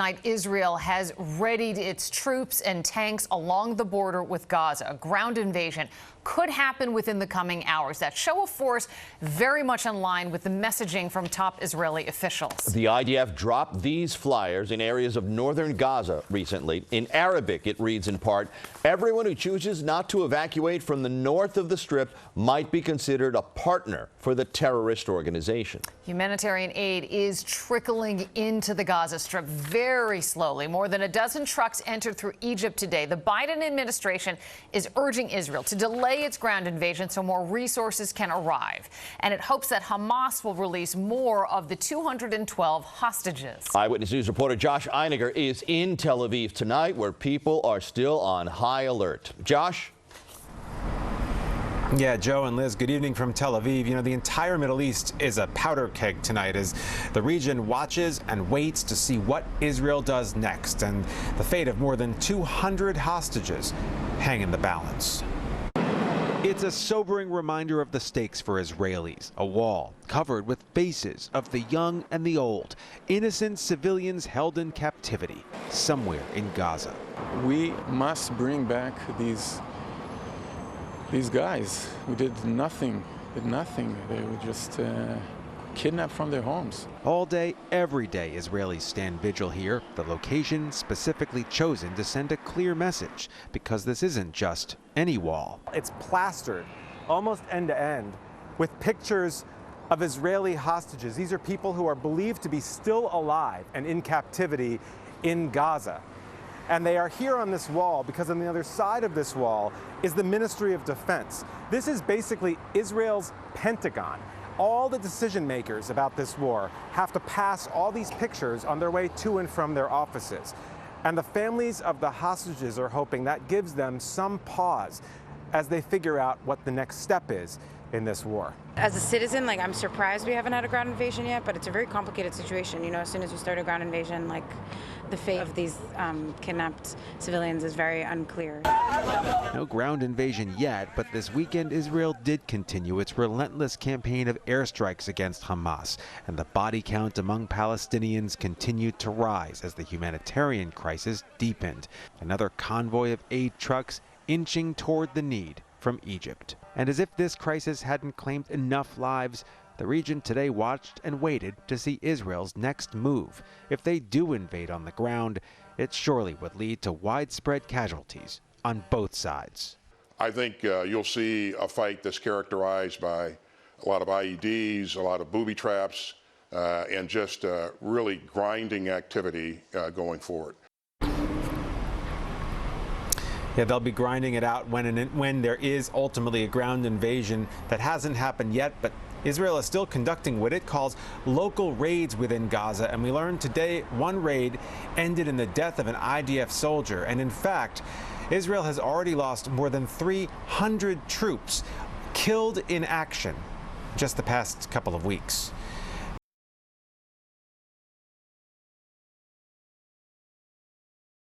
night, Israel has readied its troops and tanks along the border with Gaza. A ground invasion could happen within the coming hours. That show of force very much in line with the messaging from top Israeli officials. The IDF dropped these flyers in areas of northern Gaza recently. In Arabic, it reads in part, "Everyone who chooses not to evacuate from the north of the Strip might be considered a partner for the terrorist organization." Humanitarian aid is trickling into the Gaza Strip very slowly. More than a dozen trucks entered through Egypt today. The Biden administration is urging Israel to delay its ground invasion so more resources can arrive. And it hopes that Hamas will release more of the 212 hostages. Eyewitness News reporter Josh Einiger is in Tel Aviv tonight, where people are still on high alert. Josh? Yeah, Joe and Liz, good evening from Tel Aviv. You know, the entire Middle East is a powder keg tonight as the region watches and waits to see what Israel does next. And the fate of more than 200 hostages hang in the balance. It's a sobering reminder of the stakes for Israelis. A wall covered with faces of the young and the old, innocent civilians held in captivity somewhere in Gaza. We must bring back these guys who did nothing. They were just kidnapped from their homes. All day, every day, Israelis stand vigil here, the location specifically chosen to send a clear message, because this isn't just any wall. It's plastered almost end to end with pictures of Israeli hostages. These are people who are believed to be still alive and in captivity in Gaza. And they are here on this wall because on the other side of this wall is the Ministry of Defense. This is basically Israel's Pentagon. All the decision makers about this war have to pass all these pictures on their way to and from their offices. And the families of the hostages are hoping that gives them some pause as they figure out what the next step is in this war. As a citizen, I'm surprised we haven't had a ground invasion yet, but it's a very complicated situation. You know, as soon as you start a ground invasion, the fate of these kidnapped civilians is very unclear. No ground invasion yet, but this weekend Israel did continue its relentless campaign of airstrikes against Hamas, and the body count among Palestinians continued to rise as the humanitarian crisis deepened. Another convoy of aid trucks inching toward the need from Egypt. And as if this crisis hadn't claimed enough lives, the region today watched and waited to see Israel's next move. If they do invade on the ground, it surely would lead to widespread casualties on both sides. I think you'll see a fight that's characterized by a lot of IEDs, a lot of booby traps, and just really grinding activity going forward. Yeah, they'll be grinding it out when there is ultimately a ground invasion. That hasn't happened yet, but Israel is still conducting what it calls local raids within Gaza. And we learned today one raid ended in the death of an IDF soldier. And in fact, Israel has already lost more than 300 troops killed in action just the past couple of weeks.